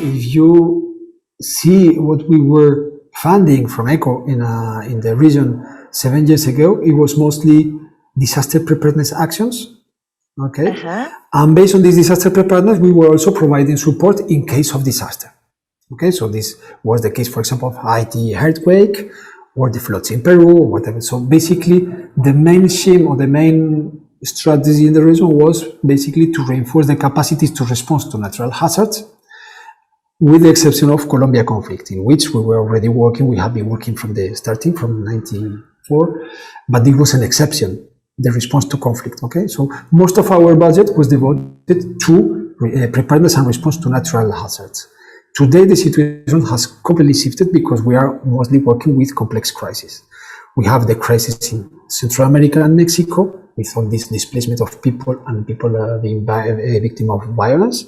if you see what we were funding from ECHO in the region 7 years ago, it was mostly disaster preparedness actions. Okay, and based on this disaster preparedness, we were also providing support in case of disaster. Okay, so this was the case, for example, of Haiti earthquake or the floods in Peru or whatever. So basically, the main scheme or the main strategy in the region was basically to reinforce the capacities to respond to natural hazards, with the exception of Colombia conflict, in which we were already working. We have been working starting from 1994, but it was an exception, the response to conflict. Okay, so most of our budget was devoted to preparedness and response to natural hazards. Today, the situation has completely shifted because we are mostly working with complex crises. We have the crisis in Central America and Mexico, with all this displacement of people and people being victim of violence.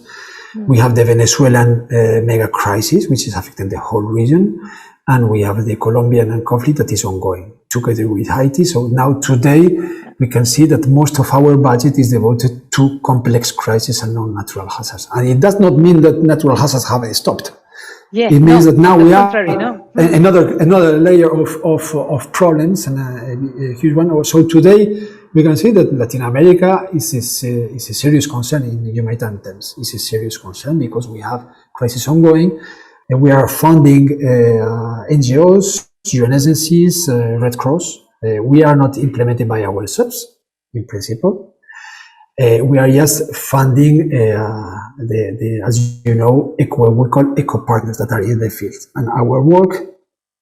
We have the Venezuelan mega crisis, which is affecting the whole region. And we have the Colombian conflict that is ongoing, together with Haiti. So now today, we can see that most of our budget is devoted to complex crises and non-natural hazards. And it does not mean that natural hazards have stopped. Yeah, it means that now we have another layer of problems, and a huge one. So today, we can see that Latin America is a serious concern in humanitarian terms. It's a serious concern because we have crisis ongoing, and we are funding NGOs, UN agencies, Red Cross. We are not implemented by ourselves, in principle. We are just funding as you know, ECHO, we call ECHO partners that are in the field. And our work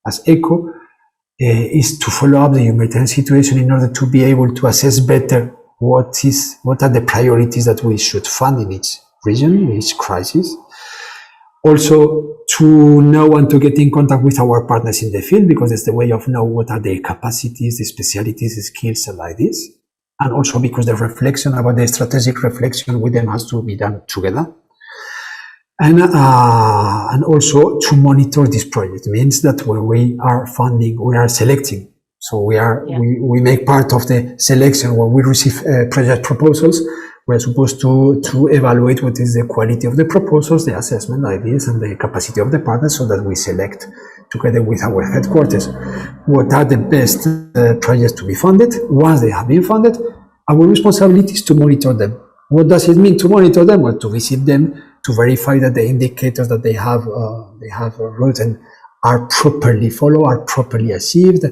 as ECHO is to follow up the humanitarian situation in order to be able to assess better what are the priorities that we should fund in each region, in each crisis. Also, to know and to get in contact with our partners in the field, because it's the way of know what are their capacities, the specialities, the skills, and like this. And also because the reflection about the strategic reflection with them has to be done together. And also to monitor this project. It means that when we are funding, we are selecting. So we make part of the selection. When we receive project proposals, we're supposed to evaluate what is the quality of the proposals, the assessment ideas, and the capacity of the partners, so that we select together with our headquarters what are the best projects to be funded. Once they have been funded, our responsibility is to monitor them. What does it mean to monitor them? Well, to visit them, to verify that the indicators that they have written are properly followed, are properly achieved,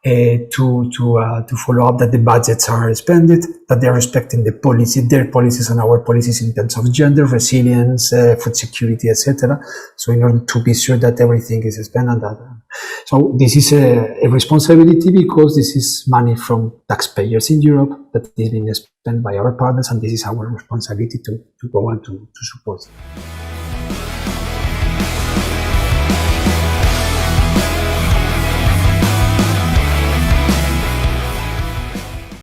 to follow up that the budgets are expended, that they are respecting their policies and our policies in terms of gender, resilience, food security, etc. So in order to be sure that everything is spent on that. So this is a responsibility because this is money from taxpayers in Europe that is being spent by our partners, and this is our responsibility to go on to support.